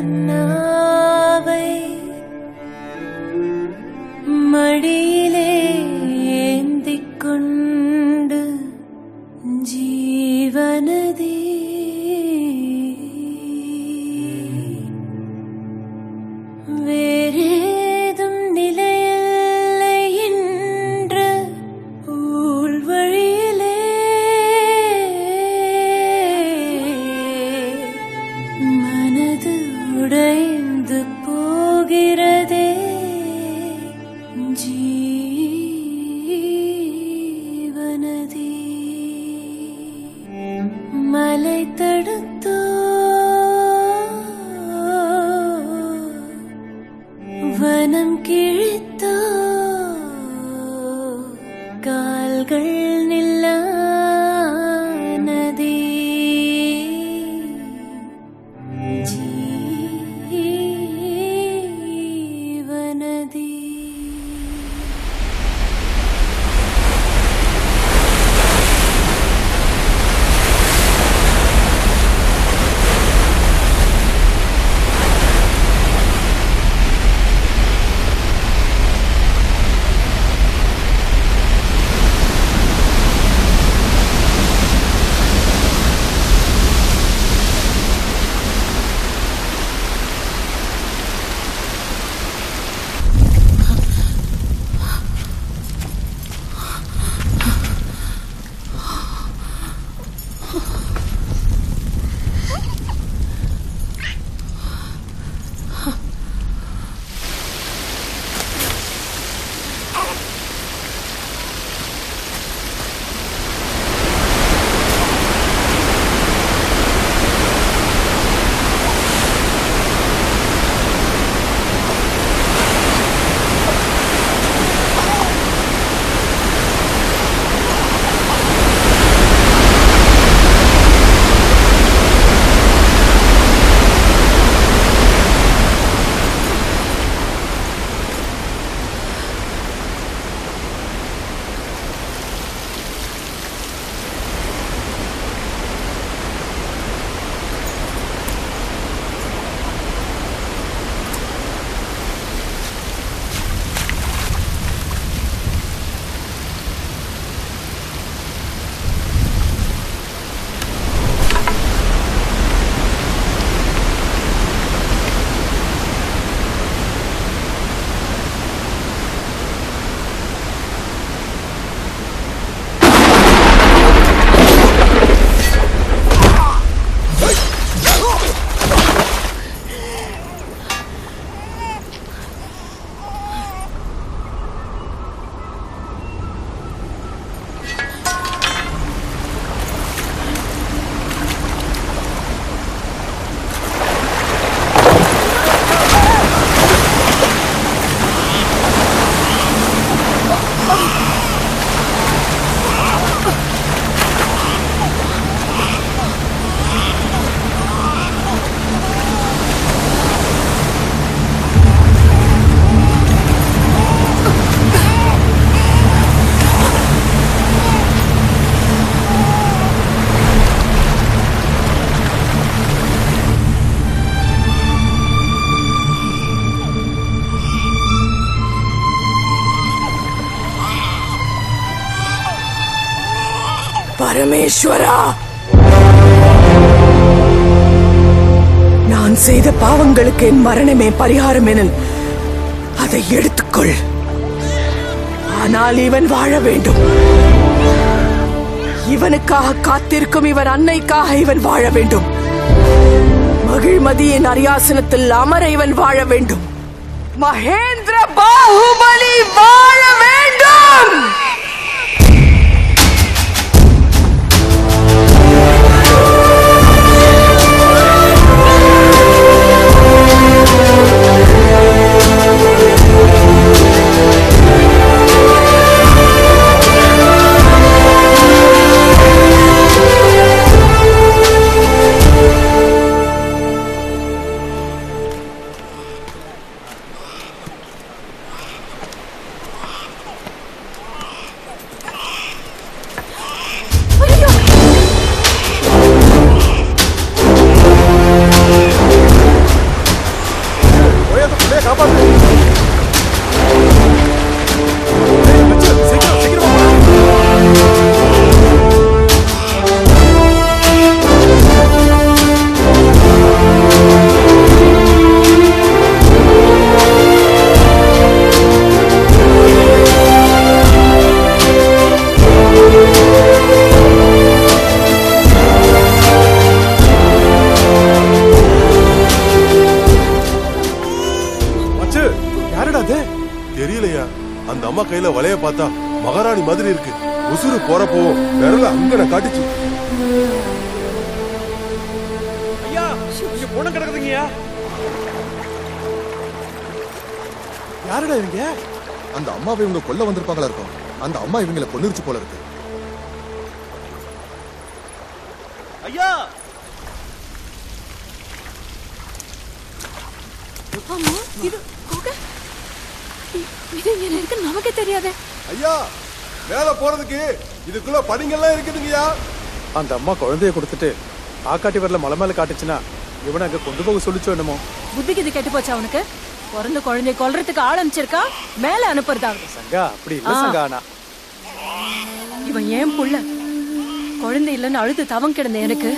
அண்ணாவை மடியிலே ஏந்திக் கொண்டு ஜீவனதி வேறேதும் நிலையில்லை என்று ஊழ்வழியிலே மனது உடைந்து போகிறதே ஜீவனதி மலை தடுத்தோ வனம் கிழித்தோ கால்கள் நில்லா நதி ஜீவனதி பரமேஸ்வரா, நான் செய்த பாவங்களுக்கு என் மரணமே பரிகாரம் எனில் அதை எடுத்துக்கொள். ஆனால் இவன் வாழ வேண்டும். இவனுக்காக காத்திருக்கும் இவன் அன்னைக்காக இவன் வாழ வேண்டும். மகிழ்மதியின் அரியாசனத்தில் அமர இவன் வாழ வேண்டும். மகேந்திர பாகுபலி வாழ வேண்டும். கையில வலைய பார்த்தா மகாராணி மாதிரி இருக்கு. உசுறு போறப்போ விரல அங்கன காட்டுச்சு. ஐயா இங்க பொண்ணு கிடக்குதுங்கய்யா. யாருடா இவங்க? அந்த அம்மாவை இவங்க கொல்ல வந்திருப்பாங்களா இருக்கும். அந்த அம்மா இவங்களை கொன்னுருச்சு போல இருக்கு. ஐயா ஆமா இது குகை. இது என்ன இருக்கு நமக்கே தெரியாதே. ஐயா மேல போறதுக்கு இதுக்குள்ள படிங்கெல்லாம் இருக்குதுங்கய்யா. அந்த அம்மா குழந்தைய கொடுத்துட்டு ஆக்காட்டி வரல மலை மேல காட்டுச்சுன்னா இவனை அங்க கொண்டு போக சொல்லிச்சோ என்னமோ. புத்திக்கு இது கெட்டு போச்சா அவனுக்கு? பிறந்த குழந்தைய கொல்றதுக்கு ஆள் அனுப்பிச்சிருக்கா, மேல அனுப்புறதாவது. சங்கா அப்படி இல்ல சங்கா. ஆனா இவன் ஏன் புள்ள குழந்தை இல்லைன்னு அழுது தவம் கிடந்த எனக்கு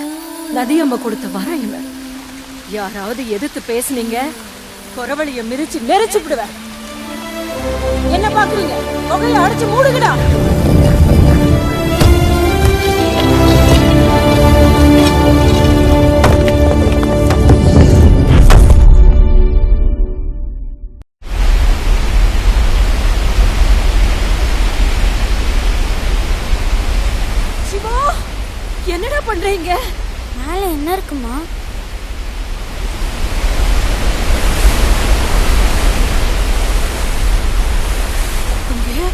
நதியம்மா கொடுத்த வர இவன். யாராவது எதிர்த்து பேசுனீங்க குறவழிய மிரிச்சு நெரிச்சு விடுவேன். என்ன பாக்குறீங்க? புகையை அடிச்சு மூடுங்கடா. சிவா என்னடா பண்றீங்க? மேல என்ன இருக்குமா? அங்கே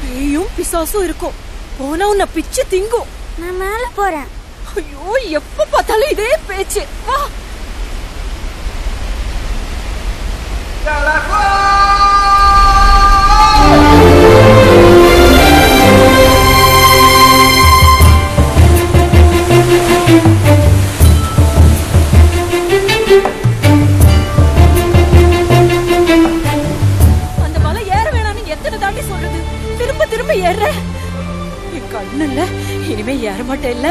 பேயும் பிசாசும் இருக்கும். போனா உன்னை பிச்சு திங்கும். நான் மேல போறேன். ஐயோ எப்ப பார்த்தாலும் இதே பேச்சு. வா. அந்த மலை ஏற வேணாம்னு எத்தனை தாண்டி சொல்றது? திரும்ப திரும்ப ஏற. என் கண்ணுல இனிமே ஏற மாட்டேன் இல்ல.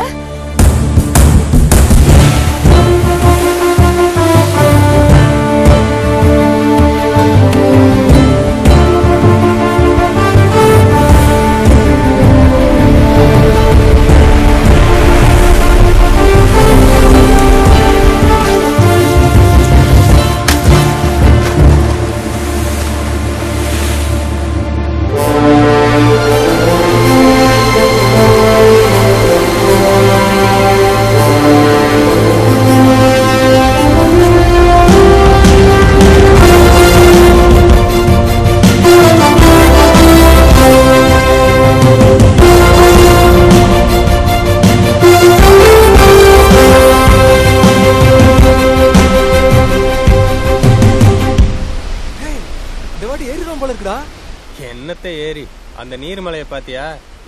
என்னத்தை ஏறி அந்த நீர்மலையை பாத்தியா?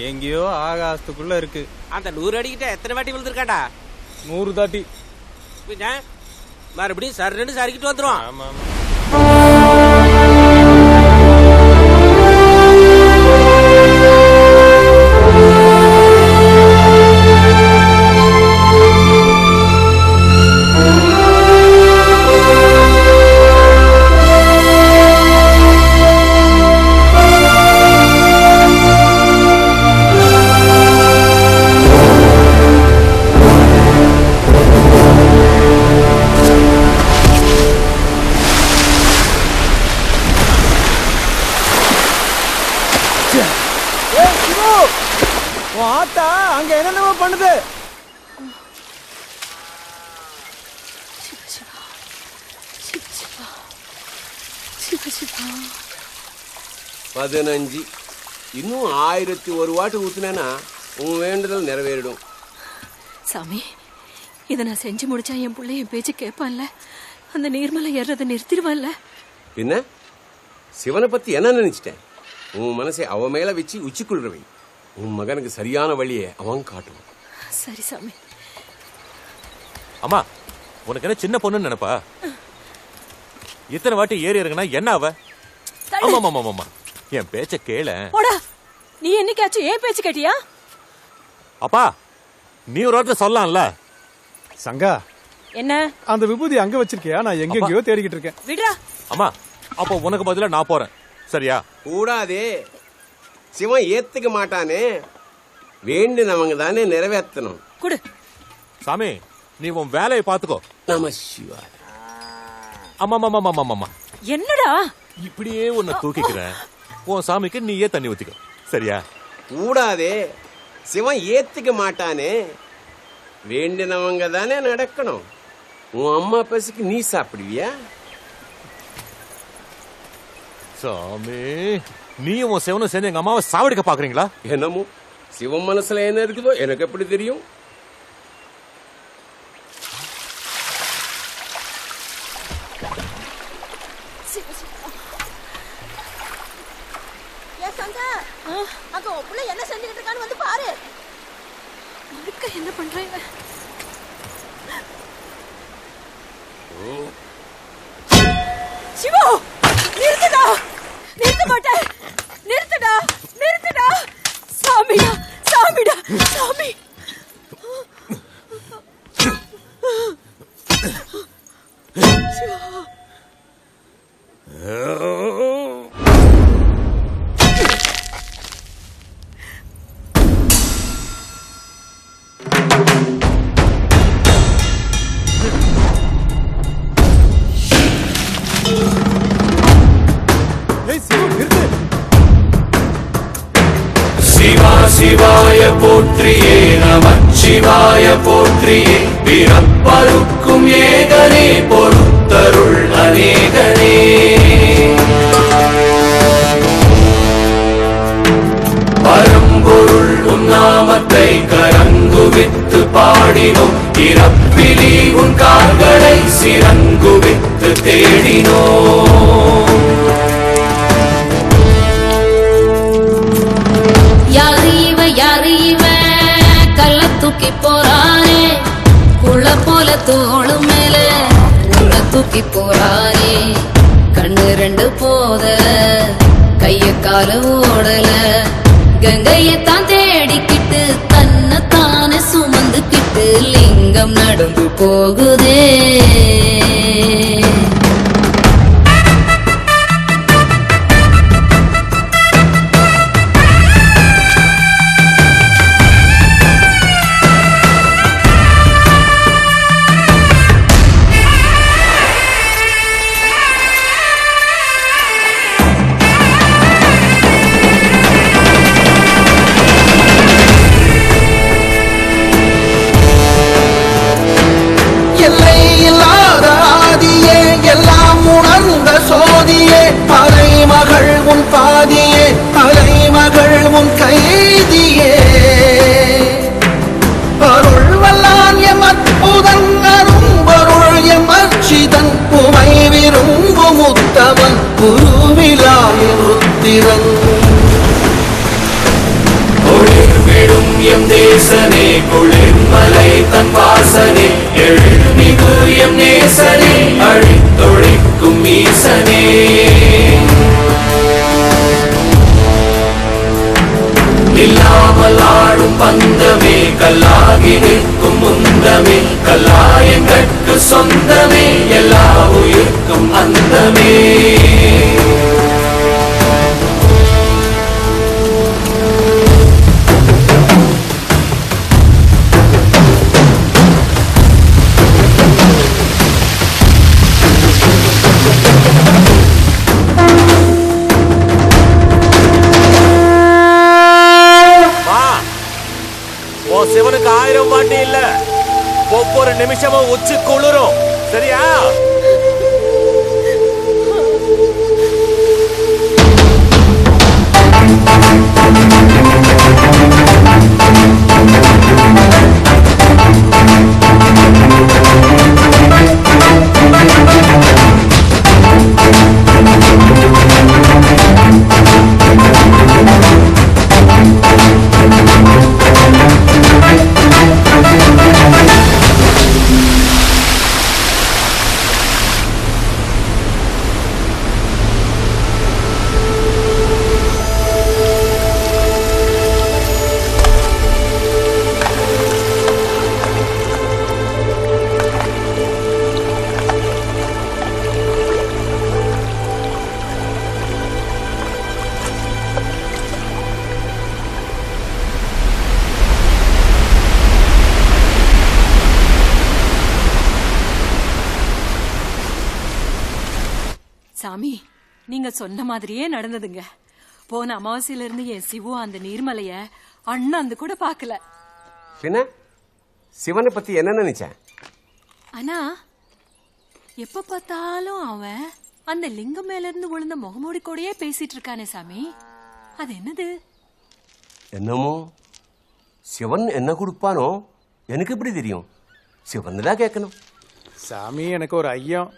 எங்கேயோ ஆகாசத்துக்குள்ள இருக்கு. அந்த 100 அடிக்கிட்ட எத்தனை வாட்டி விழுந்திருக்காடா? 100 தாட்டி. பின்ன மறுபடியும் சர்ன்னு சரிக்கிட்டு வந்துரும். ஆமா ஆத்தா அங்க என்னென்னமோ பண்ணுது. 15 இன்னும் 1001 வாட்டு ஊத்துனேன்னா உன் வேண்டுதல் நிறைவேறிடும். சாமி இதை நான் செஞ்சு முடிச்சா என் பிள்ளை என் பேச்சு கேட்பான்ல, அந்த நீர்மலை ஏறதை நிறுத்திடுவான்ல. பின்ன சிவனை பத்தி என்ன நினைச்சிட்டேன்? உன் மனசை அவ மேல வச்சு உச்சிக்குள்றவை. உன் மகனுக்கு சரியான வழியை அவன் காட்டுவான். சரி சாமி. அம்மா உனக்கு என்ன சின்ன பொண்ணுன்னு நினைப்பா? இத்தனை வாட்டி ஏறி இறங்கினா என்ன அவ? ஆமா என் பேச்ச கேள. நீ என்னைக்காச்சும் ஏன் பேச்சு கேட்டியா? அப்பா நீ ஒரு வார்த்தை சொல்லலாம்ல. சங்கா என்ன அந்த விபூதி அங்க வச்சிருக்கியா? நான் எங்கெங்கயோ தேடிக்கிட்டு இருக்கேன். விடுடா. அம்மா அப்போ உனக்கு பதிலா நான் போறேன், சரியா? கூடாதே, சிவன் ஏத்துக்க மாட்டானே. வேண்டுனவங்க தானே நிறைவேற்றணும். குடு சாமி, நீ உன் வேலையை பாத்துக்கோ. நம சிவா. ஆமா என்னடா இப்படியே உன்னை தூக்கிக்கிறேன். உன் சாமிக்கு நீயே தண்ணி ஊத்திக்க. சரியா? கூடாதே, சிவன் ஏத்துக்க மாட்டானே. வேண்டினவங்க தானே நடக்கணும். உன் அம்மா பசிக்கு நீ சாப்பிடுவியா? சாமி, நீயும் உன் சிவனும் சேர்ந்து எங்க அம்மாவை சாவடிக்க பாக்குறீங்களா? என்னமோ சிவன் மனசுல என்ன இருக்குதோ எனக்கு எப்படி தெரியும்? அங்க ஒப்புல என்ன செஞ்சுக்கிட்டு இருக்கான்னு வந்து பாரு. என்ன பண்றீங்க? சிவா, நிறுத்துடா. நிறுத்த மாட்டேன். நிறுத்துடா, நிறுத்துடா. சாமிடா, சாமிடா, சாமி. சிவா. சிவாய போற்றியே, நமச்சிவாய போற்றியே, பிறப்பருக்கும் ஏகனே, பொறுத்தருள் அநேகனே. பரம்பொருள் உன்னாமத்தை கரங்குவித்து பாடினோம், இறப்பிலி உன் கால்களை சிறங்குவித்து தேடினோம். யாரு இவன் கல்ல தூக்கி போறானே, புள்ள போல தோளு மேல உள்ள தூக்கி போறானே. கண்ணு ரெண்டு போத கைய கால ஓடல, கங்கையத்தான் தேடிக்கிட்டு தன்னைத்தானே சுமந்துக்கிட்டு லிங்கம் நடந்து போகுதே. ஒளிர்விடும் எம் தேசனே, குளிர்மலை தன் வாசனே, எழுமிகு எம் நேசனே, அழித்தொழிக்கும் ஈசனே. இல்லாமல் ஆடும் பந்தமே, கல்லாகி நிற்கும் முந்தமே, கல்லாயங்கட்கு சொந்தமே, எல்லா உயிர்க்கும் அந்தமே. சிவனுக்கு 1000 வாட்டி இல்ல, ஒவ்வொரு நிமிஷமும் உச்சி குளிரும். சரியா? சாமி, நீங்க சொன்ன மாதிரியே நடந்ததுங்க. போன அமாவாசையில இருந்து என் சிவு அந்த நீர்மலைய அண்ணாந்து கூட பாக்கல. பின்ன சிவனை பத்தி என்ன நினைச்சேன்? ஆனா எப்ப பார்த்தாலும் அவன் அந்த லிங்கம் மேல இருந்து விழுந்த முகமூடி கூடயே பேசிட்டு இருக்கானே சாமி, அது என்னது? என்னமோ சிவன் என்ன கொடுப்பானோ எனக்கு எப்படி தெரியும்? சிவன் தான் கேட்கணும். சாமி, எனக்கு ஒரு ஐயம்.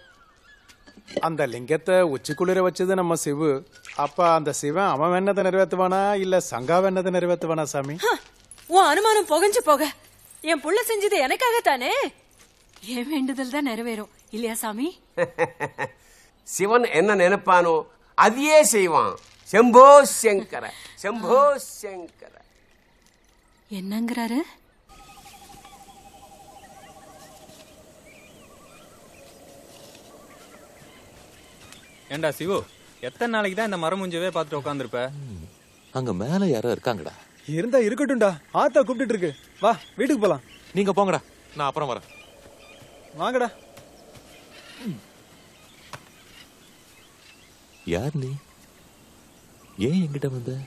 அந்த லிங்கத்தை உச்சிக்குளிர வச்சது நம்ம சிவு. அப்ப அந்த சிவன் அவன் வேணதை நிறைவேற்றுவானா இல்ல சங்கா வேணதை நிறைவேற்றுவானா சாமி? உன் அனுமானம் புகஞ்சு போக. என் புள்ள செஞ்சது எனக்காகத்தானே. என் வேண்டுதல் தான் நிறைவேறும் இல்லையா சாமி? சிவன் என்ன நினைப்பானோ அதையே செய்வான். செம்போ சங்கர, செம்போ சங்கர. என்னங்கிறாரு? ஏண்டா சிவு, எத்தனை நாளைக்கு தான் இந்த மரம் முஞ்சவே பார்த்துட்டு உட்காந்துருப்ப? அங்க மேல யாரோ இருக்காங்கடா. இருந்தா இருக்கட்டும்டா, ஆத்தா கூப்பிட்டு இருக்கு. வா வீட்டுக்கு போலாம். நீங்க போங்கடா, நான் அப்புறம் வரேன். வாங்கடா. யார் நீ? ஏன் என்கிட்ட வந்த?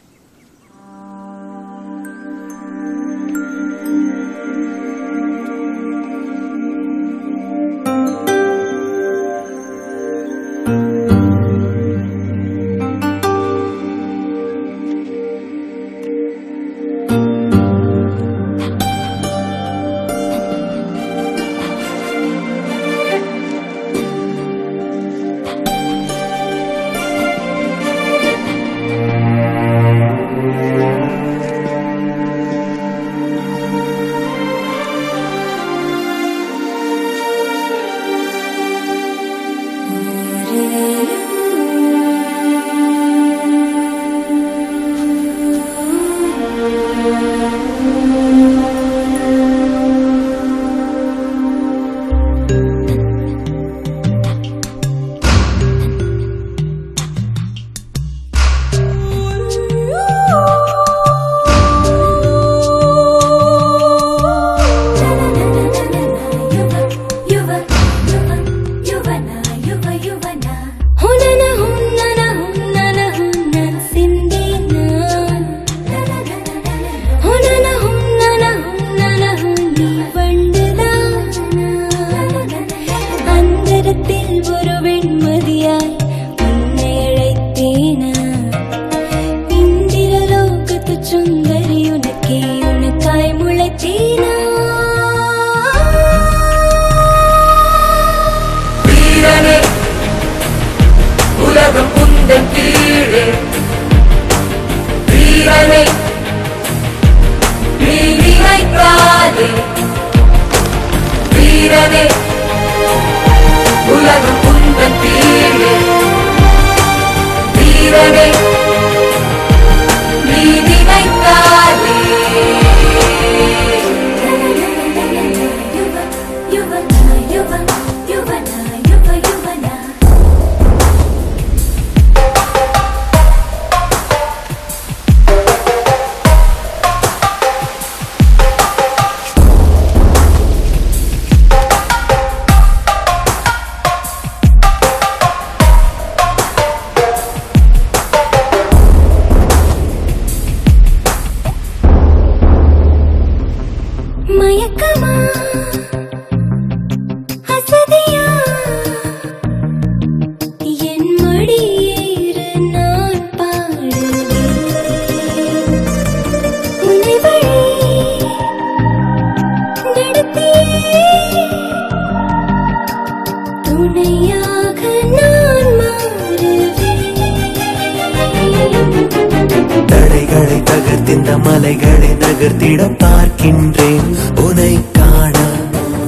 தடைகளை தகர்த்திந்த மலைகளை நகர்த்திட பார்க்கின்றேன் உனை காண.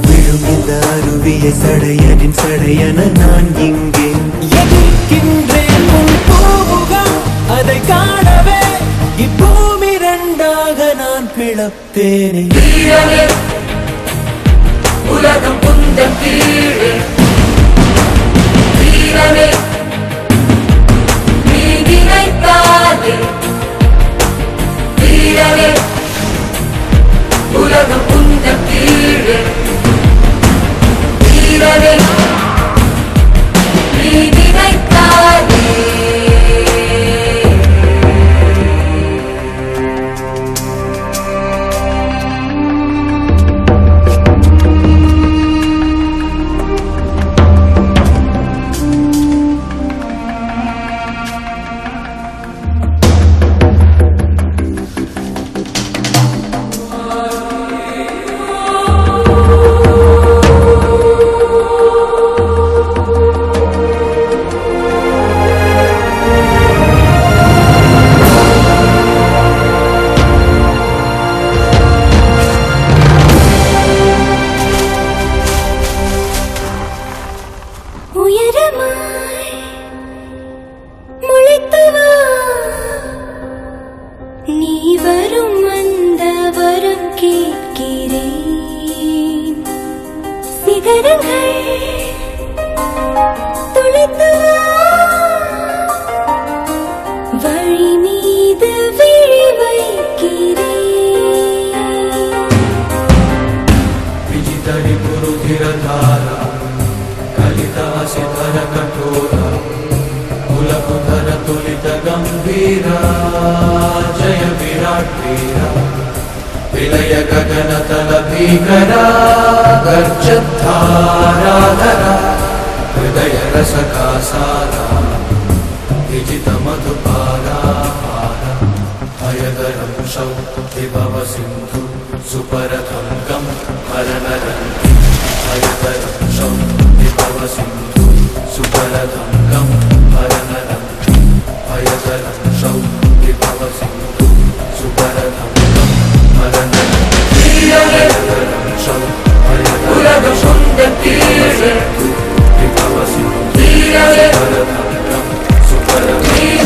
விழும் இந்த அருவியை சடையனின் சடையன நான் இங்கே எதிர்க்கின்றேன். உன் பூமுகம் அதை காணவே இப்பூமி இரண்டாக நான் பிளப்பேனே. உலகம் புந்தம் கீழே வீரனே, நீ நினைத்தாலே வீரனே. உலகம் புந்தம் கீழே வீரனே, நீ நினைத்தாலே. சிகரங்கள் வழி மீது விழி வைக்கிறேன் குருதிரதாரா கலிதாசிதர கட்டோரா குலகுதர துலித கம்பீரா ஜய விராட் வீரா विलय गगन तल भीकरा गर्जद्धाराधरा हृदय रसका सारा विजित मधुपारा भयगरं शौ विभव सिन्धु सुपरथं गं हरनरन्ति भयगरं शौ विभव सिन्धु सुपरथं गं हरनरन्ति भयगरं शौ विभव सिन्धु सुपरथं உலகம் சொந்த தீரே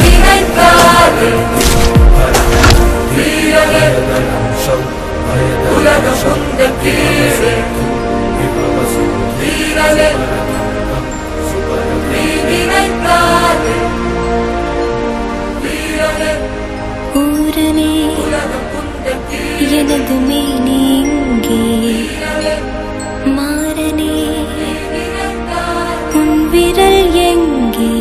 நினைத்தாரே உலகம் சொந்த தீரே நினைத்தாரே ஊரனே எனது மேனி இங்கே மாறனே உன் விரல் எங்கே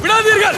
விடாதீர்கள்.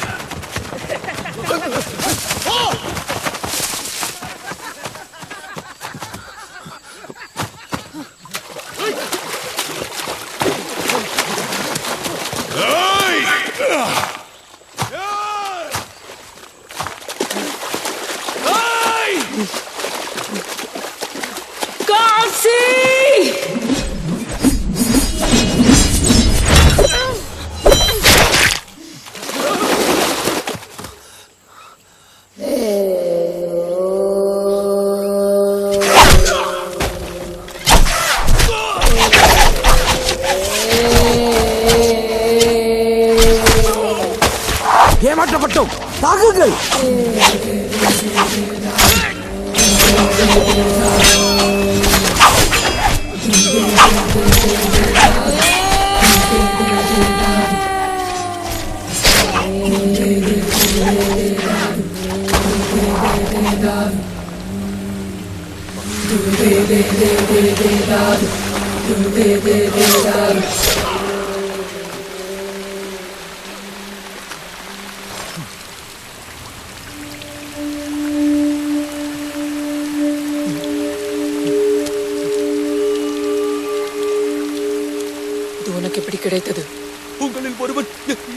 ஏமாற்றப்பட்டோம், தாக்குங்கள். உனக்கு எப்படி கிடைத்தது? உங்களில் ஒருவன்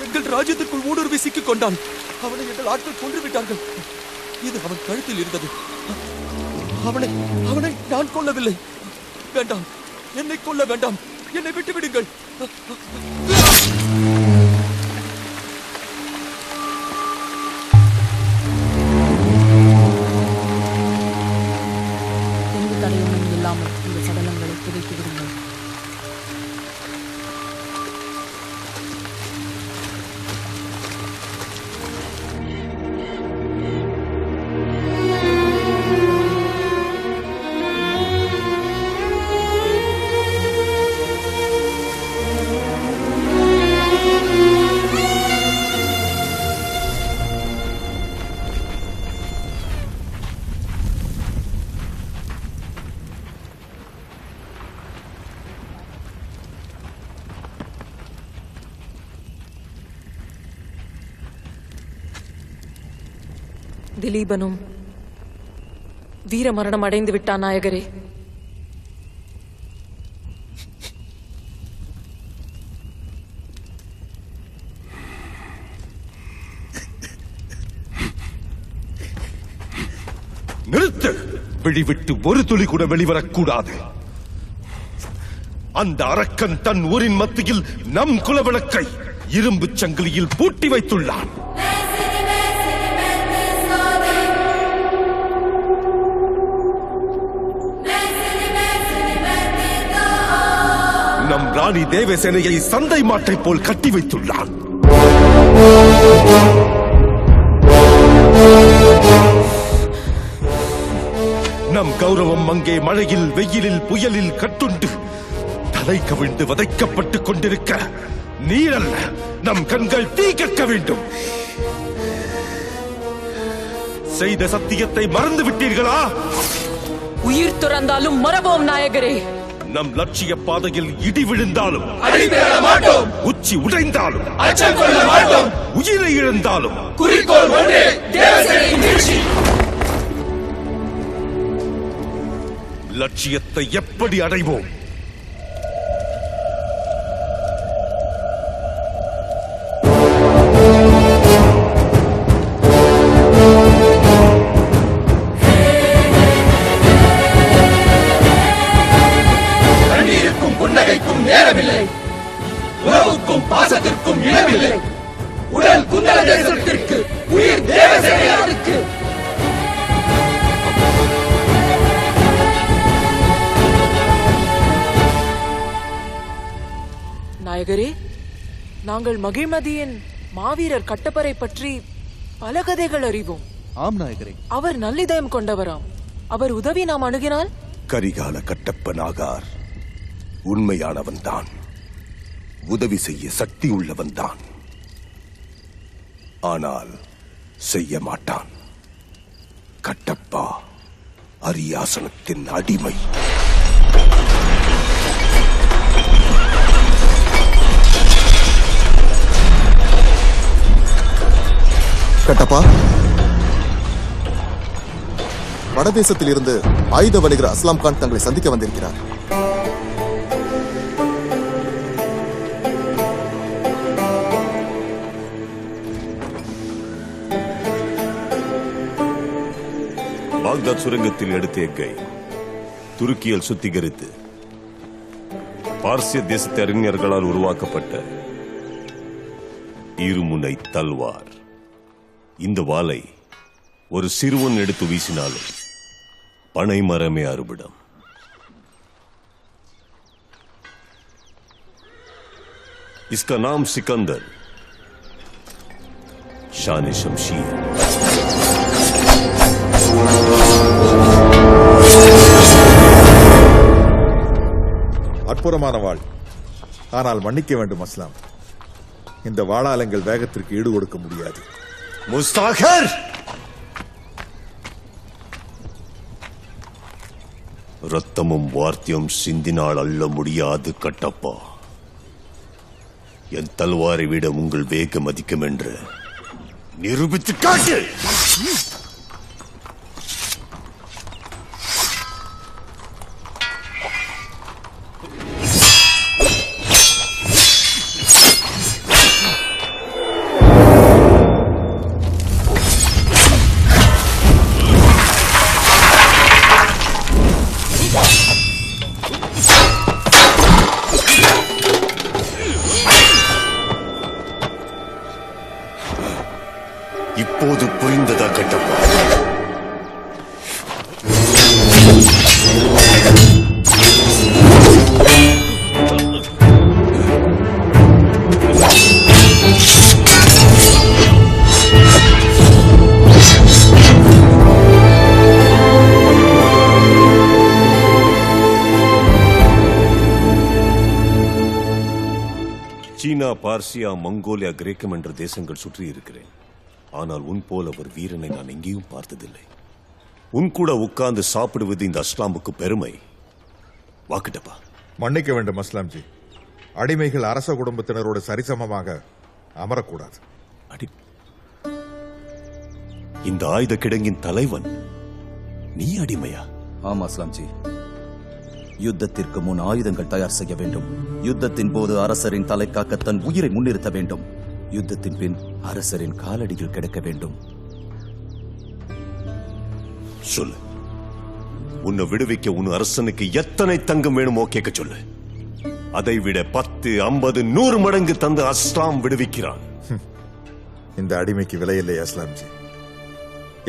எங்கள் ராஜ்யத்திற்குள் ஊடுருவி சிக்கிக் கொண்டான். அவனை எங்கள் ஆட்கள் கொன்று விட்டார்கள். இது அவன் கழுத்தில் இருந்தது. அவனை நான் கொல்லவில்லை. வேண்டாம், என்னை கொல்ல வேண்டாம். என்னை விட்டு விடுங்கள். எந்த தடையும் இல்லாமல் இந்த சடலங்களை புதைத்து விடுங்கள். திலீபனும் வீர மரணம் அடைந்து விட்டான் நாயகரே. நிறுத்து! வெளிவிட்டு ஒரு துளி கூட வெளிவரக்கூடாது. அந்த அரக்கன் தன் ஊரின் மத்தியில் நம் குலவிளக்கை இரும்பு சங்கிலியில் பூட்டி வைத்துள்ளான். நம் ராணி தேவசேனையை சந்தை மாட்டை போல் கட்டி வைத்துள்ளான். நம் கௌரவம் அங்கே மழையில் வெயிலில் புயலில் கட்டுண்டு தலை கவிழ்ந்து வதைக்கப்பட்டுக் கொண்டிருக்க நீரல்ல நம் கண்கள் தீ கற்க வேண்டும். செய்த சத்தியத்தை மறந்து விட்டீர்களா? உயிர் துறந்தாலும் மறவோம் நாயகரே. நம் லட்சிய பாதையில் இடி விழுந்தாலும் உச்சி உடைந்தாலும் உயிரை இழந்தாலும் குறிக்கோள் ஒன்றே, தேவசேனை வீழ்ச்சி. லட்சியத்தை எப்படி அடைவோம்? கண்ணீருக்கும் புன்னகைக்கும் நேரமில்லை, உறவுக்கும் பாசத்திற்கும் இடமில்லை. உடல் குந்தல தேசத்திற்கு, உயிர் தேவசேனையாருக்கு. நாயகரே, நாங்கள் மகிழ்மதியின் மாவீரர் கட்டப்பரை பற்றி பல கதைகள் அறிவோம். ஆம் நாயகரே. அவர் நல்லிதயம் கொண்டவராம். அவர் உதவி நாம் அணுகினால் கரிகால கட்டப்ப நாகார் உண்மையானவன் தான், உதவி செய்ய சக்தி உள்ளவன் தான். ஆனால் செய்ய மாட்டான். கட்டப்பா அரியாசனத்தின் அடிமை. கட்டப்பா, வடதேசத்தில் இருந்து ஆயுத வணிகர் அஸ்லாம் கான் தங்களை சந்திக்க வந்திருக்கிறார். பாக்தாத் சுரங்கத்தில் எடுத்த எக்கை துருக்கியில் சுத்திகரித்து பார்சிய தேசத்து அறிஞர்களால் உருவாக்கப்பட்ட இருமுனை தல்வார். இந்த வாளை ஒரு சிறுவன் எடுத்து வீசினாலும் பனை மரமே அறுபடம். इसका नाम सिकंदर, शान शमशीर. அற்புதமான வாழ். ஆனால் மன்னிக்க வேண்டும் அஸ்லாம், இந்த வாழாலங்கள் வேகத்திற்கு ஈடு கொடுக்க முடியாது. முஸ்தாகர், ரத்தமும் வார்த்தியம் சிந்தினால் அள்ள முடியாது கட்டப்பா. என் தல்வாரை விட உங்கள் வேகம் அதிகம் என்று நிரூபித்து காட்டு. இப்போது புரிந்ததா கட்டப்பா? சீனா, பார்சியா, மங்கோலியா, கிரேக்கம் என்ற தேசங்கள் சுற்றி இருக்கிறேன். ஆனால் உன் போல ஒரு வீரனை நான் எங்கேயும் பார்த்ததில்லை. உன் கூட உட்கார்ந்து சாப்பிடுவது இந்த அஸ்லாமுக்கு பெருமை. வாக்கிட்டப்பா. மன்னிக்க வேண்டும் அஸ்லாம்ஜி, அடிமைகள் அரச குடும்பத்தினரோடு சரிசமமாக அமரக்கூடாது. இந்த ஆயுத கிடங்கின் தலைவன் நீ அடிமையா? ஆமா அஸ்லாம்ஜி. யுத்தத்திற்கு முன் ஆயுதங்கள் தயார் செய்ய வேண்டும். யுத்தத்தின் போது அரசரின் தலை காக்க தன் உயிரை முன்னிறுத்த வேண்டும். யுத்தத்தின் பின் அரசரின் காலடியில் கிடக்க வேண்டும். சொல்லு, உன்னை விடுவிக்க உன் அரசனுக்கு எத்தனை தங்கம் வேணுமோ கேட்க சொல்லு. அதை விட 10, 50, 100 மடங்கு தந்து அஸ்லாம் விடுவிக்கிறான். இந்த அடிமைக்கு விலையில்லை அஸ்லாம்ஜி.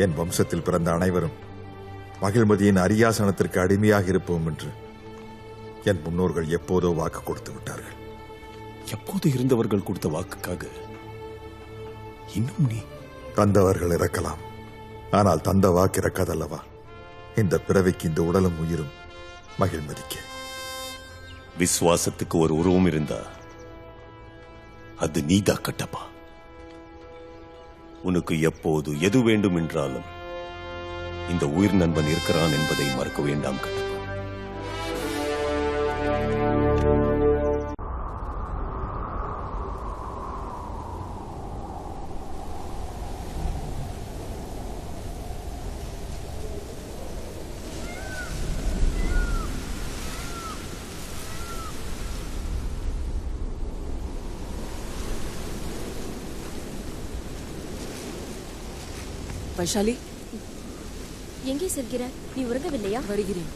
என் வம்சத்தில் பிறந்த அனைவரும் மகிழ்மதியின் அரியாசனத்திற்கு அடிமையாக இருப்போம் என்று என் முன்னோர்கள் எப்போதோ வாக்கு கொடுத்து விட்டார்கள். எப்போது இருந்தவர்கள் கொடுத்த வாக்குக்காக இன்னும் நீ? தந்தவர்கள் இறக்கலாம், ஆனால் தந்த வாக்கு இறக்காதல்லவா. இந்த பிறவிக்கு இந்த உடலும் உயிரும் மகிழ்மதிக்கு. விசுவாசத்துக்கு ஒரு உருவம் இருந்தா அது நீதா கட்டப்பா. உனக்கு எப்போது எது வேண்டும் என்றாலும் இந்த உயிர் நண்பன் இருக்கிறான் என்பதை மறக்க வேண்டாம் கட்டப்பா. வைஷாலி, எங்கே செல்கிறாய்? நீ உறங்கவில்லையா? வருகிறேன்.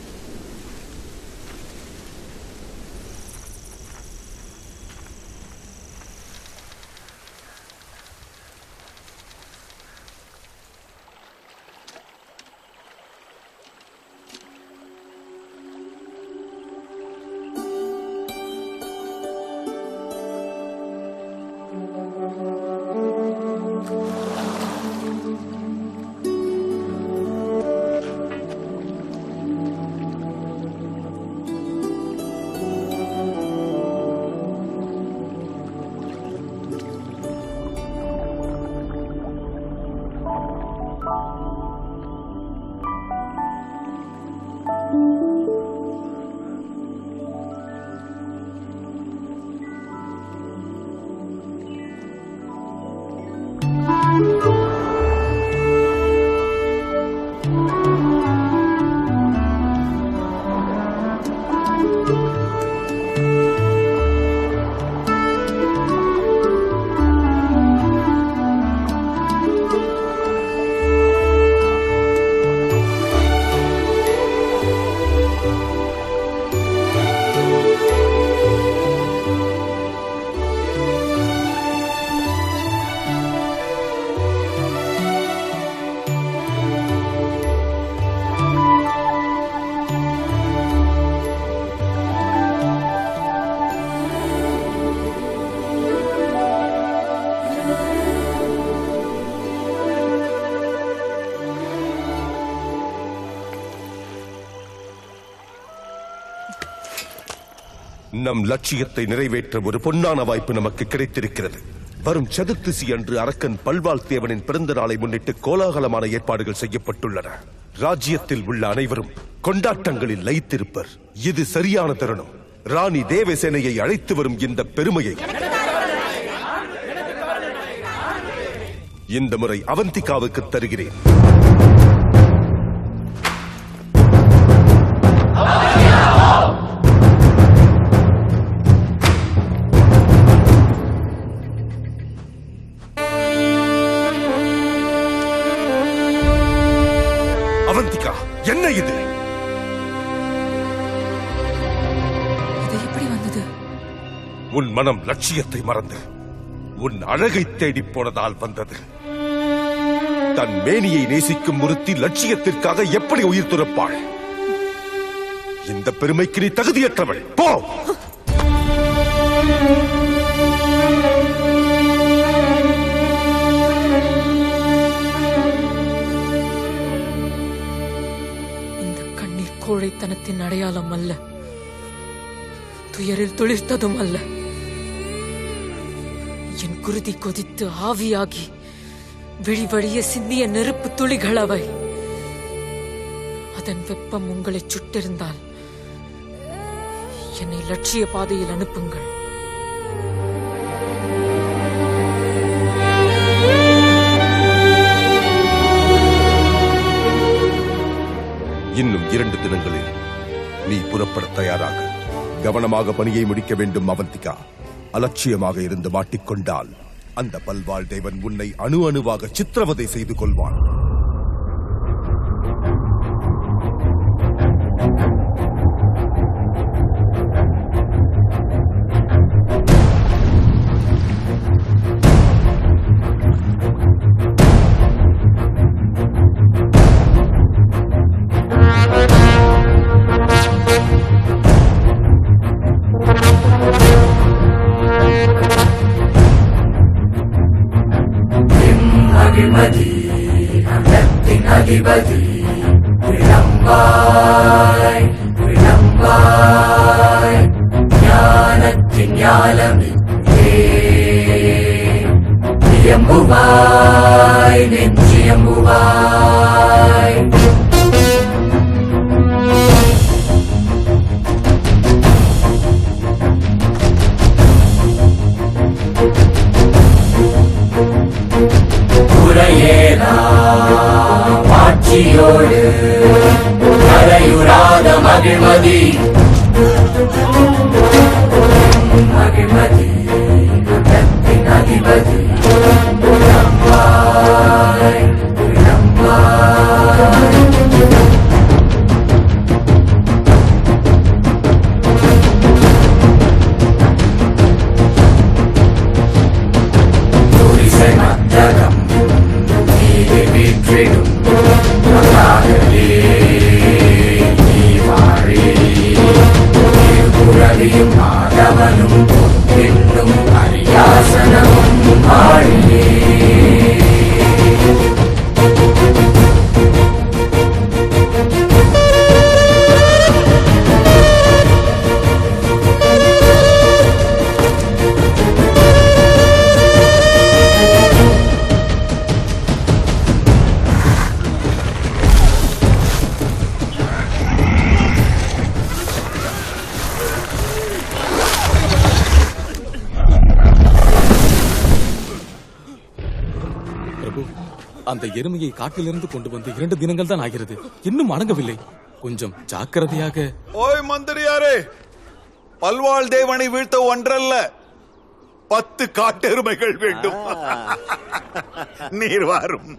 நம் லட்சியத்தை நிறைவேற்ற ஒரு பொன்னான வாய்ப்பு நமக்கு கிடைத்திருக்கிறது. வரும் சதுர்த்திசி அன்று அரக்கன் பல்வாள் தேவனின் பிறந்த நாளை முன்னிட்டு கோலாகலமான ஏற்பாடுகள் செய்யப்பட்டுள்ளன. ராஜ்யத்தில் உள்ள அனைவரும் கொண்டாட்டங்களில் லயித்திருப்பர். இது சரியான தருணம். ராணி தேவசேனையை அழைத்து வரும் இந்த பெருமையை இந்த முறை அவந்திகாவுக்கு தருகிறேன். அவந்திகா, என்ன இது? இது எப்படி வந்தது? உன் மனம் லட்சியத்தை மறந்து உன் அழகை தேடி போனதால் வந்தது. தன் மேனியை நேசிக்கும் ஒருத்தி லட்சியத்திற்காக எப்படி உயிர் துறப்பாள்? இந்த பெருமைக்கு நீ தகுதியற்றவள். போ! கோழைத்தனத்தின் அடையாளம் அல்ல, துயரில் துளிர்த்ததும் அல்ல. என் குருதி கொதித்து ஆவியாகி விழிவழிய சிந்திய நெருப்பு துளிகள் அவை. அதன் வெப்பம் உங்களை சுட்டிருந்தால் என்னை லட்சிய பாதையில் அனுப்புங்கள். இன்னும் 2 தினங்களில் நீ புறப்பட தயாராக. கவனமாக பணியை முடிக்க வேண்டும் அவந்திகா. அலட்சியமாக இருந்து மாட்டிக்கொண்டால் அந்த பல்வாழ் தேவன் உன்னை அணு அணுவாக சித்திரவதை செய்து கொள்வான். அதிபதி விளம்பாய் விளம்பாய் ஞானத்தின் ஞானமே இயம்புவாய் நெஞ்சியம்புவாய் ஆட்சியோடு கரையுறாத மகிழ்மதி மகிழ்மதி நகத்தின் அதிபதி விளம்பாய் விளம்பாய் துரிசை மத்தகம் நீதி வீற்றிடும் புரவியும் மாதவனும் பின்னும் அரியாசனமும் ஆழியே அந்த எருமையை காட்டிலிருந்து கொண்டு வந்து 2 தினங்கள் தான் ஆகிறது. இன்னும் அடங்கவில்லை. கொஞ்சம் ஜாக்கிரதையாக. ஓய் மந்திரியாரே, பல்வாழ் தேவனை வீழ்த்த ஒன்றல்ல 10 காட்டெருமைகள் வேண்டும். நீர் வாரும்.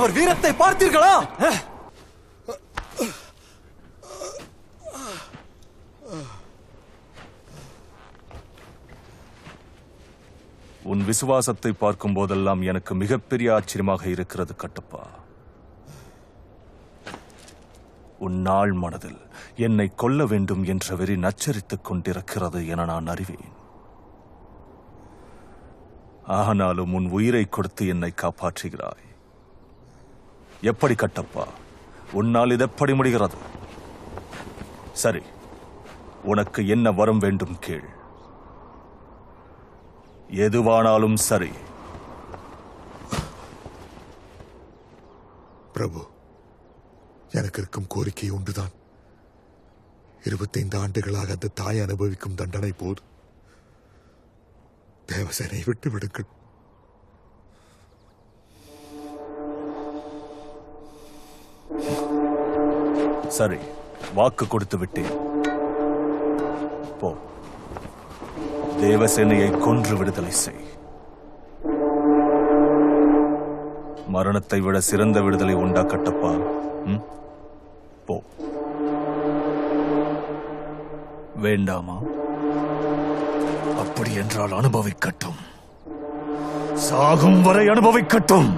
அவர் வீரத்தை பார்த்தீர்களா? உன் விசுவாசத்தை பார்க்கும் போதெல்லாம் எனக்கு மிகப்பெரிய ஆச்சரியமாக இருக்கிறது கட்டப்பா. உன் நாள் மனதில் என்னை கொல்ல வேண்டும் என்ற வெறி நச்சரித்துக் கொண்டிருக்கிறது என நான் அறிவேன். ஆனாலும் உன் உயிரை கொடுத்து என்னை காப்பாற்றுகிறாய். எப்படி கட்டப்பா, உன்னால் இது எப்படி முடிகிறது? சரி, உனக்கு என்ன வரம் வேண்டும் கேள். எதுவானாலும் சரி. பிரபு, எனக்கு இருக்கும் கோரிக்கை ஒன்றுதான். 25 ஆண்டுகளாக அந்த தாய் அனுபவிக்கும் தண்டனை போது தேவசேனை விட்டு விடுங்கள். சரி, வாக்கு கொடுத்து விட்டேன். போ, தேவசேனையை கொன்று விடுதலை செய். மரணத்தை விட சிறந்த விடுதலை உண்டா கட்டப்பா? போ. வேண்டாமா? அப்படி என்றால் அனுபவிக்கட்டும், சாகும் வரை அனுபவிக்கட்டும்.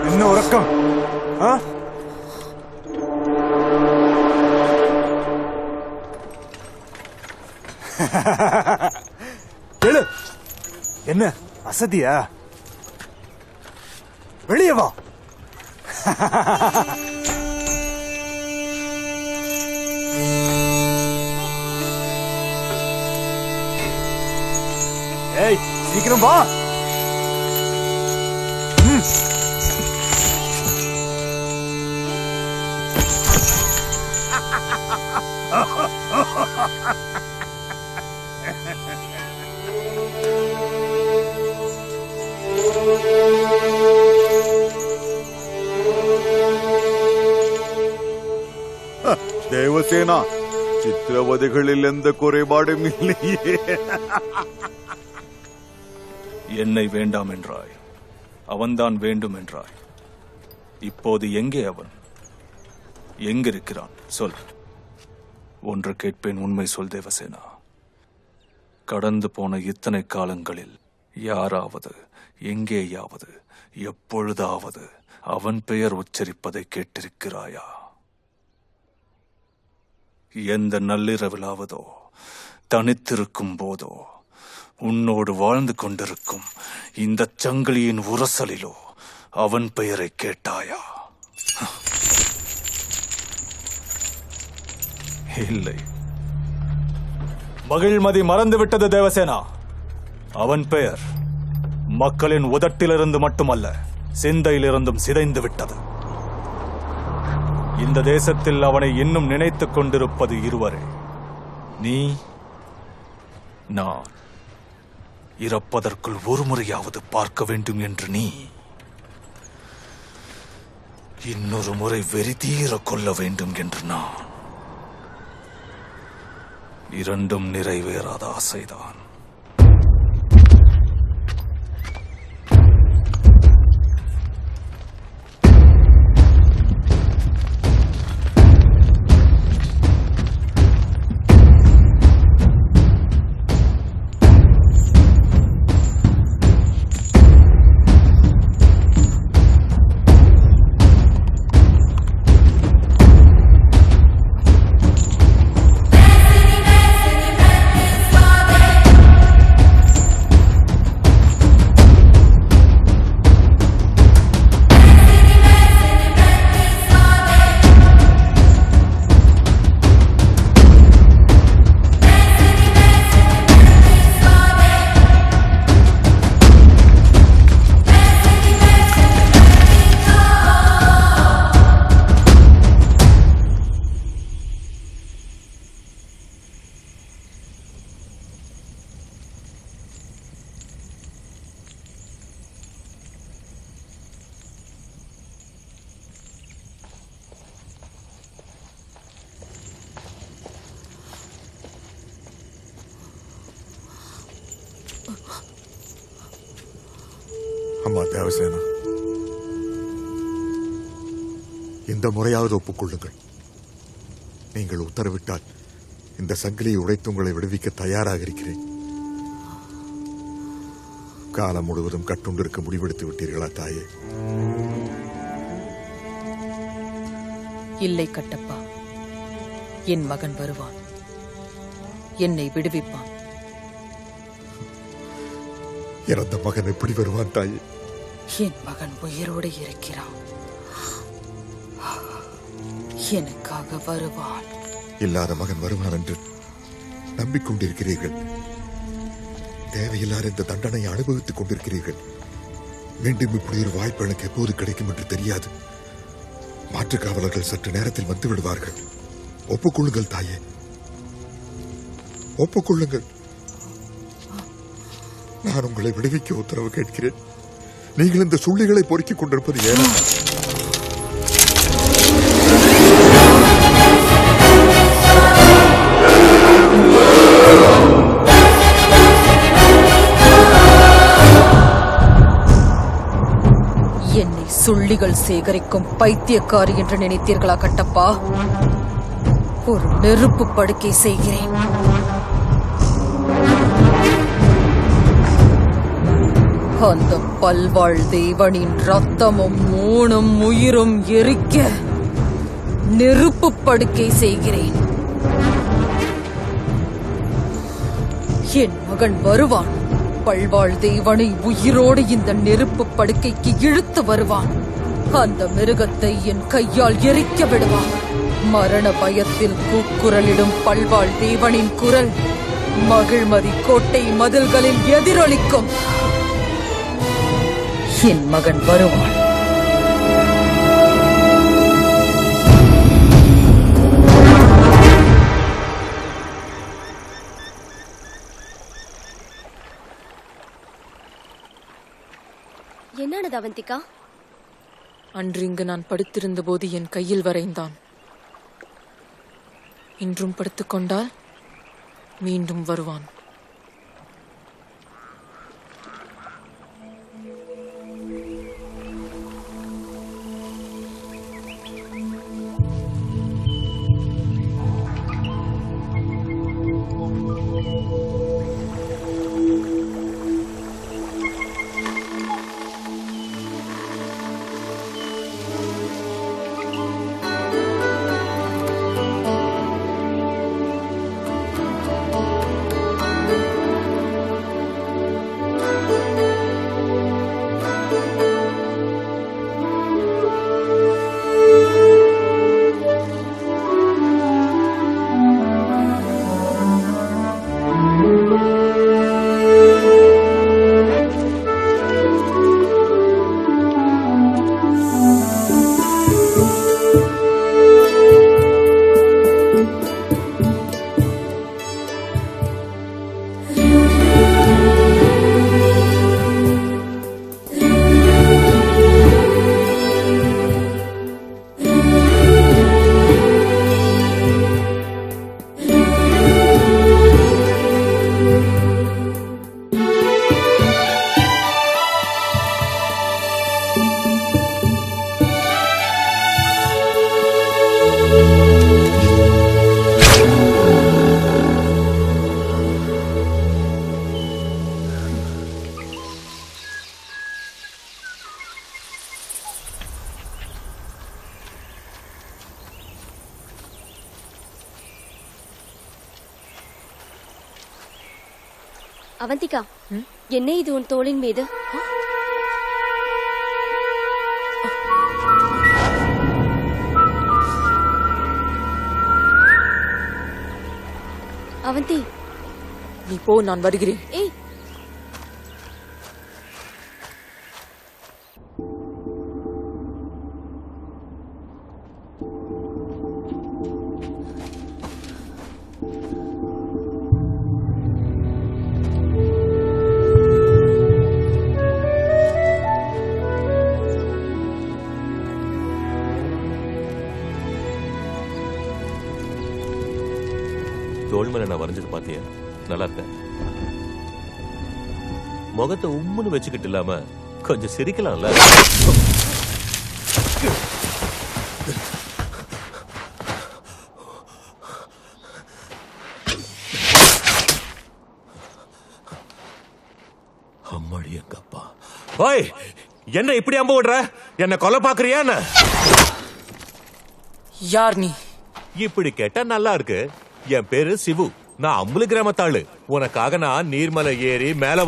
என்ன உறக்கம்? என்ன அசதியா? வெளியே வா. ஏய், சீக்கிரம் வா. தேவசேனா, சித்திரவதைகளில் எந்த குறைபாடும் இல்லையே. என்னை வேண்டாம் என்றாய், அவன்தான் வேண்டும் என்றாய். இப்போது எங்கே அவன்? எங்கிருக்கிறான்? சொல். ஒன்று கேட்பேன், உண்மை சொல் தேவசேனா. கடந்து போன இத்தனை காலங்களில் யாராவது, எங்கேயாவது, எப்பொழுதாவது அவன் பெயர் உச்சரிப்பதை கேட்டிருக்கிறாயா? எந்த நள்ளிரவிலாவதோ, தனித்திருக்கும் போதோ, உன்னோடு வாழ்ந்து கொண்டிருக்கும் இந்த சங்கிலியின் உரசலிலோ அவன் பெயரை கேட்டாயா? இல்லை. மகிழ்மதி மறந்துவிட்டது தேவசேனா. அவன் பெயர் மக்களின் உதட்டிலிருந்து மட்டுமல்ல, சிந்தையிலிருந்தும் சிதைந்து விட்டது. இந்த தேசத்தில் அவனை இன்னும் நினைத்துக் கொண்டிருப்பது இருவரே, நீ, நான். இறப்பதற்குள் ஒரு முறையாவது பார்க்க வேண்டும் என்று நீ, இன்னொரு முறை வெறிதீர கொள்ள வேண்டும் என்று நான். இரண்டும் நிறைவேறாத ஆசைதான். அம்மா தேவசேனா, இந்த முறையாவது ஒப்புக்கொள்ளுங்கள். நீங்கள் உத்தரவிட்டால் இந்த சங்கிலியை உடைத்து உங்களை விடுவிக்க தயாராக இருக்கிறேன். காலம் முழுவதும் கட்டுண்டிருக்க முடிவெடுத்து விட்டீர்களா தாயே? இல்லை கட்டப்பா, என் மகன் வருவான், என்னை விடுவிப்பான். இறந்த மகன் எப்படி வருவான் தாயே? என் மகன் உயிரோடு இருக்கிறான், எனக்காக வருவான். இல்லாத மகன் வருவான் என்று நம்பிக்கொண்டிருக்கிறீர்கள். தேவையில்லாத இந்த தண்டனையை அனுபவித்துக் கொண்டிருக்கிறீர்கள். மீண்டும் இப்படி ஒரு வாய்ப்பு எனக்கு எப்போது கிடைக்கும் என்று தெரியாது. மாற்று காவலர்கள் சற்று நேரத்தில் வந்து விடுவார்கள். ஒப்புக்கொள்ளுங்கள் தாயே, ஒப்புக்கொள்ளுங்கள். நான் உங்களை விடுவிக்க உத்தரவு கேட்கிறேன். நீங்கள் இந்த சுள்ளிகளை பொறுக்கிக் கொண்டிருப்பது ஏன்? என்னை சுள்ளிகள் சேகரிக்கும் பைத்தியக்காரி என்று நினைத்தீர்களா கட்டப்பா? ஒரு நெருப்பு படுக்கை செய்கிறேன். அந்த பல்வாழ் தேவனின் ரத்தமும் மூணும் உயிரும் எரிக்க நெருப்பு படுக்கை செய்கிறேன். என் மகன் வருவான். பல்வாழ் தேவனை உயிரோடு இந்த நெருப்பு படுக்கைக்கு இழுத்து வருவான். அந்த மிருகத்தை என் கையால் எரிக்க விடுவான். மரண பயத்தில் கூக்குரலிடும் பல்வாழ் தேவனின் குரல் மகிழ்மதி கோட்டை மதில்களில் எதிரொலிக்கும். என் மகன் வருவான். என்னானது அவந்திகா? அன்று இங்கு நான் படுத்திருந்த போது என் கையில் வரைந்தான். இன்றும் படுத்துக்கொண்டால் மீண்டும் வருவான். அவந்திகா, என்ன இது உன் தோளின் மீது? அவந்தி, நீ போ, நான் வருகிறேன். ஏய், தோல் மேல நான் வரைஞ்சது பாத்தியா? நல்லா இருக்க. முகத்தை உம்முன்னு வச்சுக்கிட்டு இல்லாம கொஞ்சம் சிரிக்கலாம்ல? அம்மாடி எங்க அப்பா. ஓய், என்ன இப்படி அம்ப விடுற? என்ன கொலை பாக்குறியா? யார் நீ? இப்படி கேட்டா நல்லா இருக்கு. என் பேரு சிவு. நான் அம்புலி கிராமத்தாளு. உனக்காக நான் நீர்மலை ஏறி மேல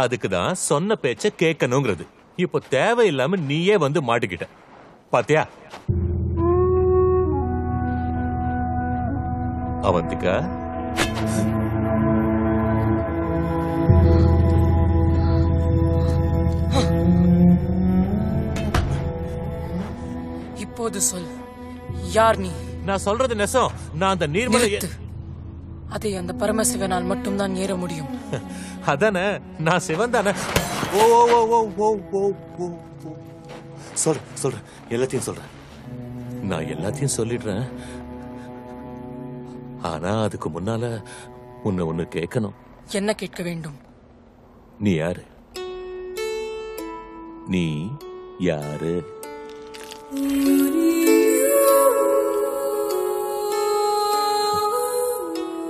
அதுக்குதான் சொன்ன பேச்ச கேட்கணுங்கிறது. இப்ப தேவையில்லாம நீயே வந்து மாட்டிக்கிட்ட பாத்தியா? அவந்திகா, இப்போது சொல், யார் நீ? நான் சொல்றது நெசம். நான் அந்த நீர்மலை அதை அந்த பரமசிவனால் மட்டும்தான் ஏற முடியும். அதானே, நான் சிவன் தானே. ஓ ஓ ஓ ஓ ஓ ஓ சொல்றேன், எல்லாத்தையும் சொல்றேன். நான் எல்லாத்தையும் சொல்லிடுறேன். ஆனா அதுக்கு முன்னால உன்னை ஒண்ணு கேட்கணும். என்ன கேட்க வேண்டும்? நீ யாரு? நீ யாரு?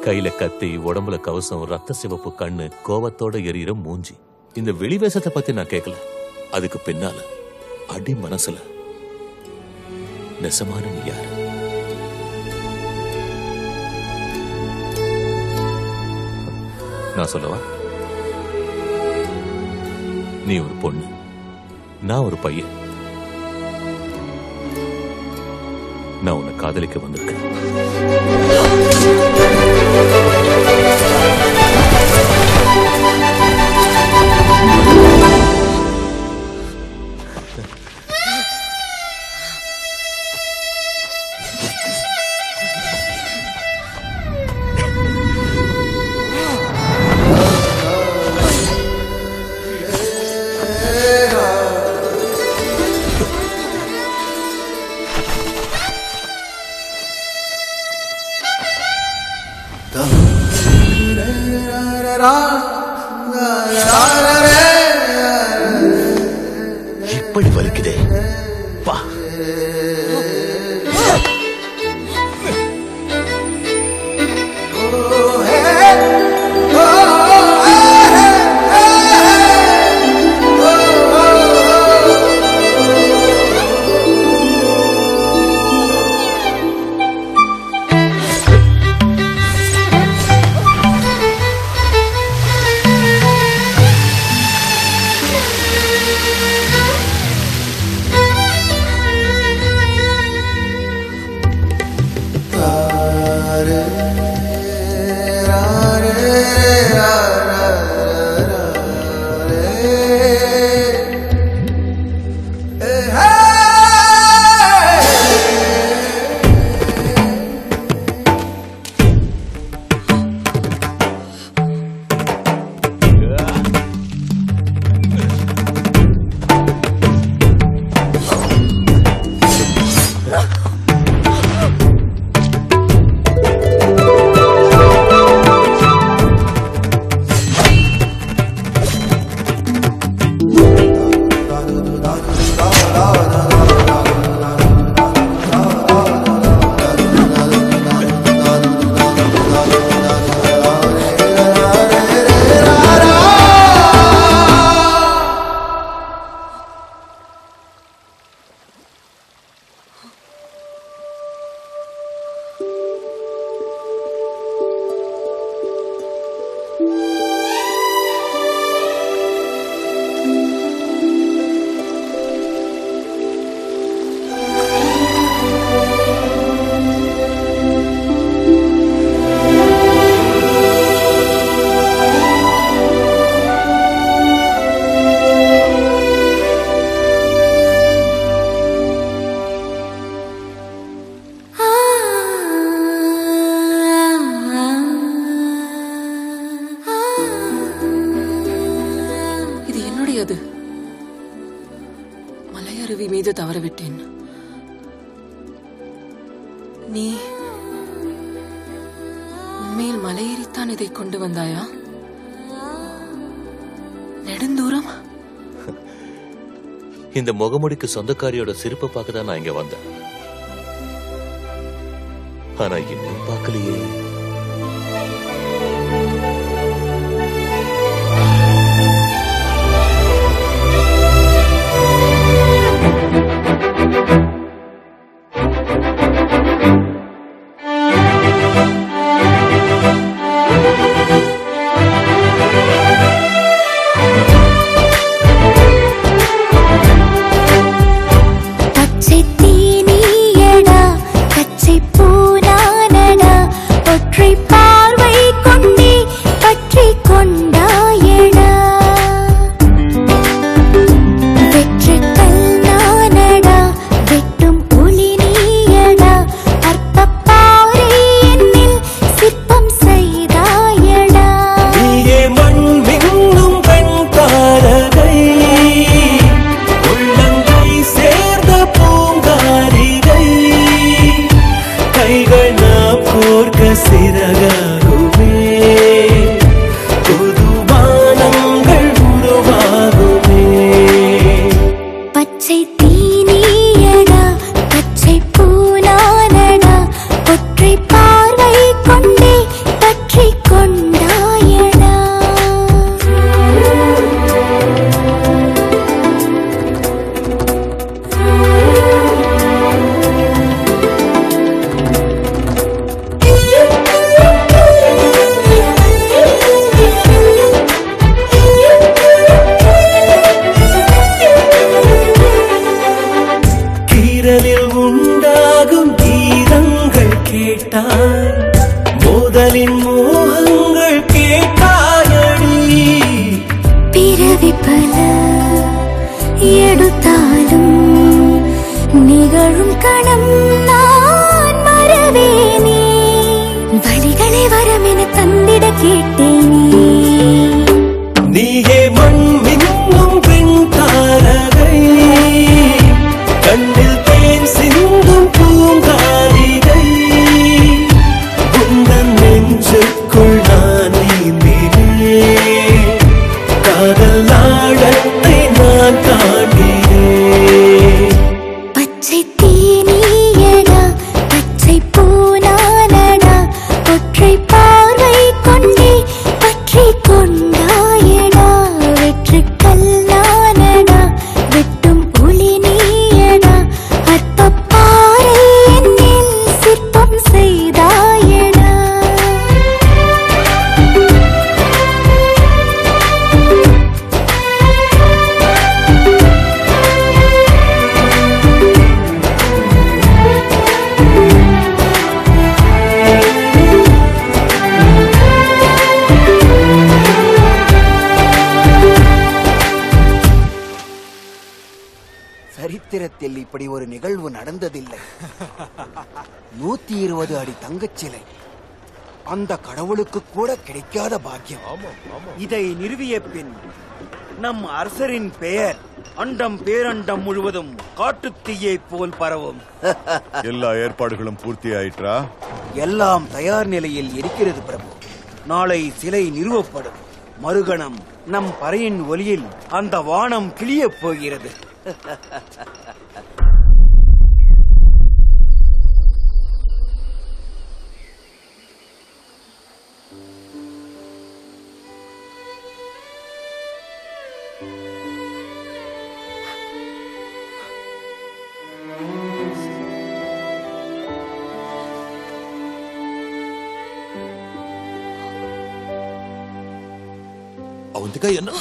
கையில கத்தி, உடம்புல கவசம், ரத்த சிவப்பு கண்ணு, கோவத்தோட எரியிற மூஞ்சி. இந்த வெளிவேசத்தை பத்தி நான் கேட்கல. அதுக்கு பின்னால அடி மனசுல நெசமான நீ யாரு? நான் சொல்லவா? நீ ஒரு பொண்ணு, நான் ஒரு பையன். நான் உன்னை காதலிக்க வந்திருக்கேன். இப்படி வலிக்குதே பா. அது மலையருவி மீது தவறவிட்டேன். நீ உண்மையில் மலையேறித்தான் இதை கொண்டு வந்தாயா? நெடுந்தூரம்? இந்த முகமுடிக்கு சொந்தக்காரியோட சிரிப்பை பார்க்க தான் நான் இங்க வந்தேன். ஆனா இன்னும் பார்க்கலையே. சரித்திரத்தில் இப்படி ஒரு நிகழ்வு நடந்ததில்லை. 120 அடி தங்கச்சிலை, அந்த கடவுளுக்கு கூட கிடைக்காத பாக்கியம். இதை நிறுவிய பின் நம் அரசரின் பெயர் அண்டம் பேரண்டம் முழுவதும் காட்டுத்தீயை போல் பரவும். எல்லா ஏற்பாடுகளும் பூர்த்தி ஆயிற்றா? எல்லாம் தயார் நிலையில் இருக்கிறது பிரபு. நாளை சிலை நிறுவப்படும். மறுகணம் நம் பறையின் ஒலியில் அந்த வானம் கிளியப் போகிறது. அவந்திகா என்ன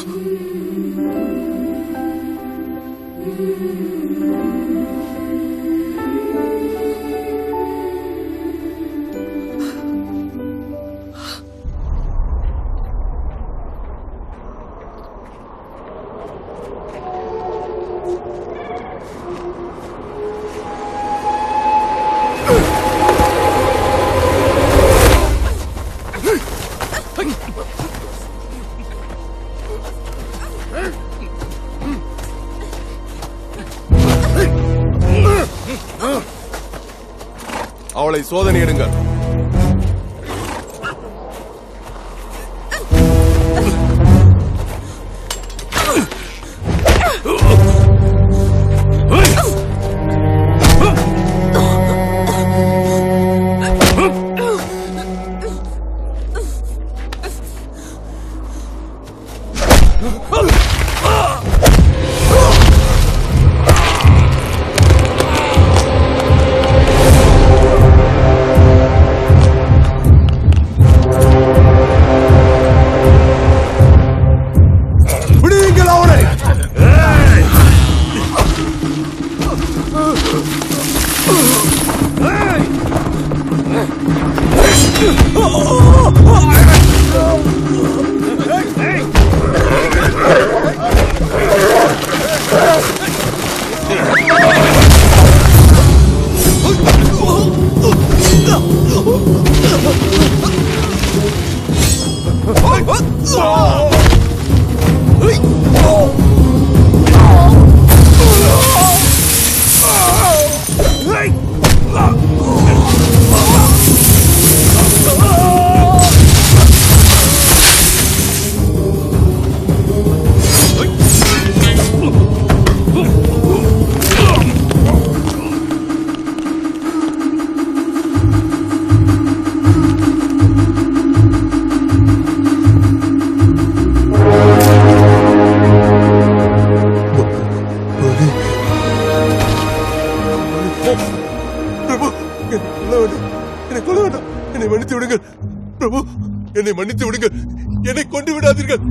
அவளை சோதனையிடுங்கள். என்னை மன்னித்து விடுங்கள். என்னை கொண்டு விடாதீர்கள்.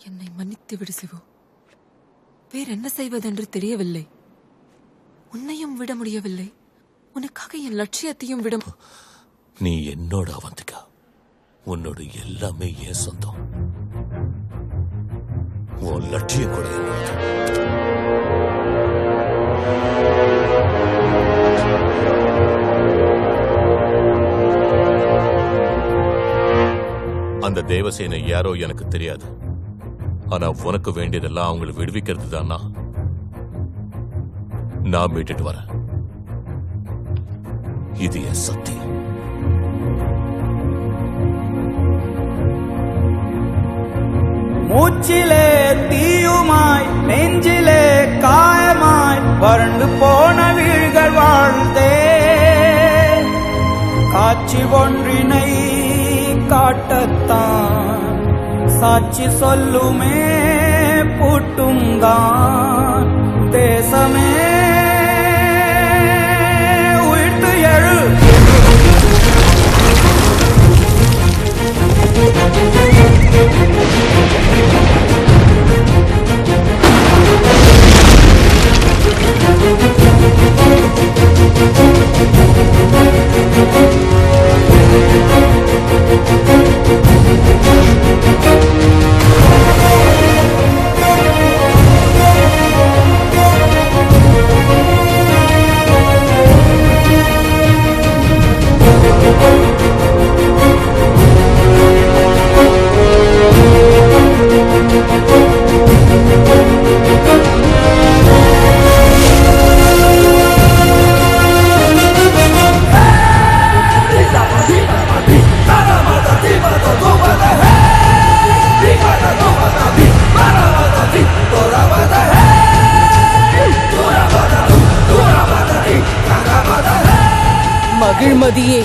என்னை மன்னித்து விடு சிவு. வேறு என்ன செய்வதென்று தெரியவில்லை. உன்னையும் விட முடியவில்லை. உனக்காக என் லட்சியத்தையும் விட. நீ என்னோட அவந்திகா. உன்னோட எல்லாமே என் சொந்தம். உன் லட்சியம் கூட என்னோட. அந்த தேவசேனை யாரோ எனக்கு தெரியாது. ஆனா உனக்கு வேண்டியதெல்லாம் அவங்களை விடுவிக்கிறது தானா? நான் மீட்டுட்டு வரேன். இது என் சத்தியம். மூச்சிலே தீயுமாய் நெஞ்சிலே காயமாய் வறண்டு போன வீழ்கள் வாழ்ந்தே காட்சி ஒன்றினை காட்டத்தான் சாட்சி சொல்லுமே பூட்டும் தான் தேசமே உயிர்த்து எழு. மகிழ்மதியே,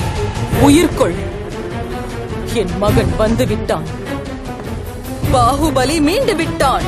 உயிர்கொள். என் மகன் வந்து விட்டான். பாகுபலி மீண்டு விட்டான்.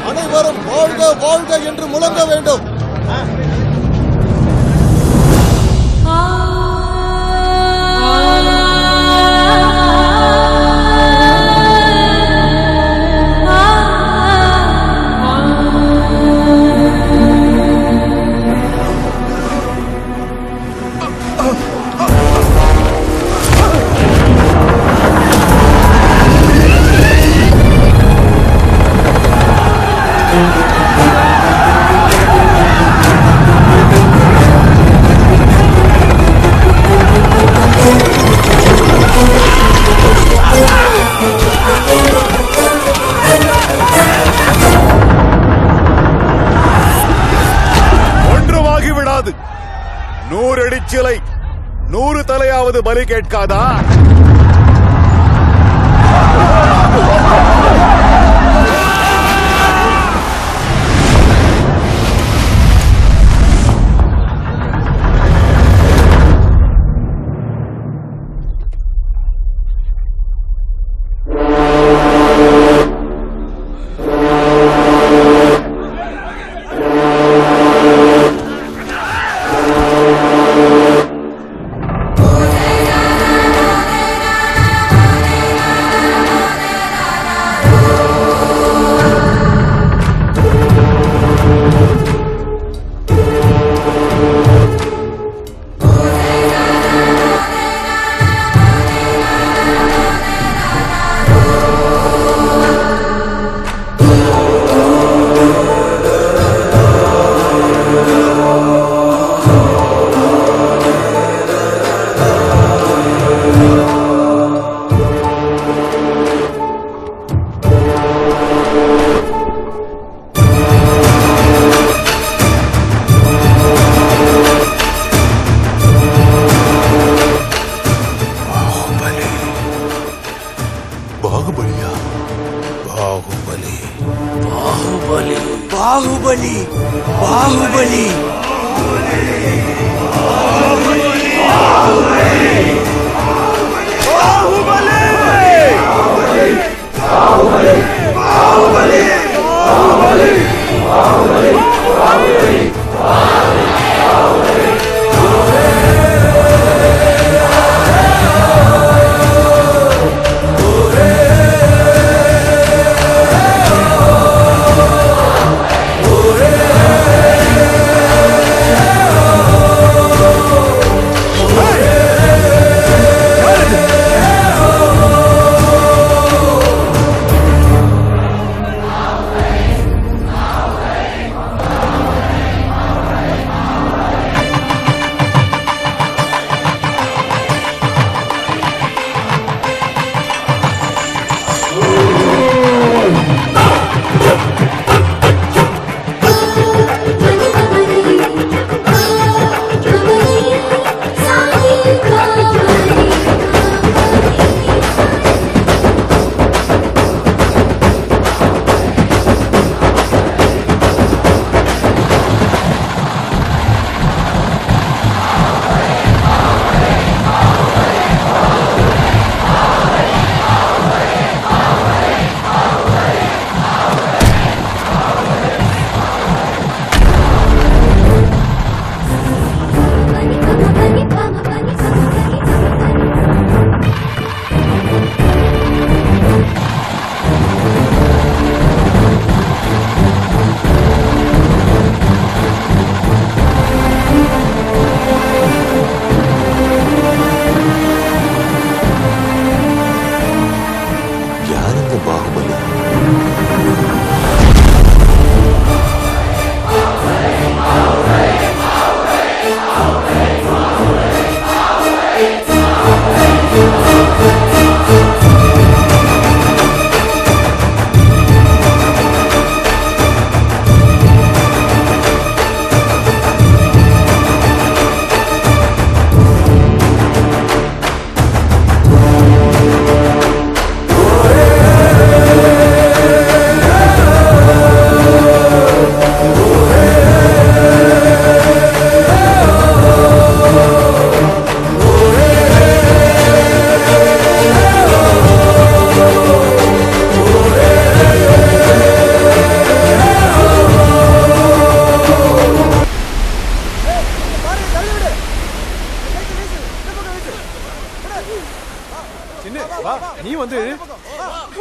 அனைவரும் வாழ்க வாழ்க என்று முழங்க வேண்டும். விடாது. 100 அடி சிலை 100 தலையாவது பலி கேட்காதா? பாகுபலியா? பாகுபலி பாகுபலி பாகுபலி பாகுபலி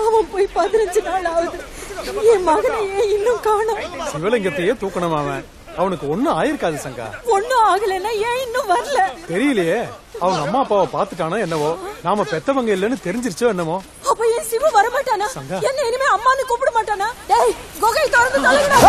அவன் போய் 15 நாள் ஆகுது. என் மகனை ஏன் இன்னும் காணோம்? சிவலிங்கத்தையே தூக்கணும் அவன். அவனுக்கு ஒண்ணும் ஆயிருக்காது சங்கா. ஒண்ணும் ஆகலைன்னா ஏன் இன்னும் வரல? தெரியலையே. அவங்க அம்மா அப்பாவை பாத்துட்டானோ என்னவோ, நாம பெத்தவங்க இல்லன்னு தெரிஞ்சிருச்சோ என்னமோ. அப்ப என் சிவ வரமாட்டானா? சங்கா. என்ன இனிமே அம்மான்னு கூப்பிட மாட்டானா? டேய், குகை திறந்து தள்ளுடா.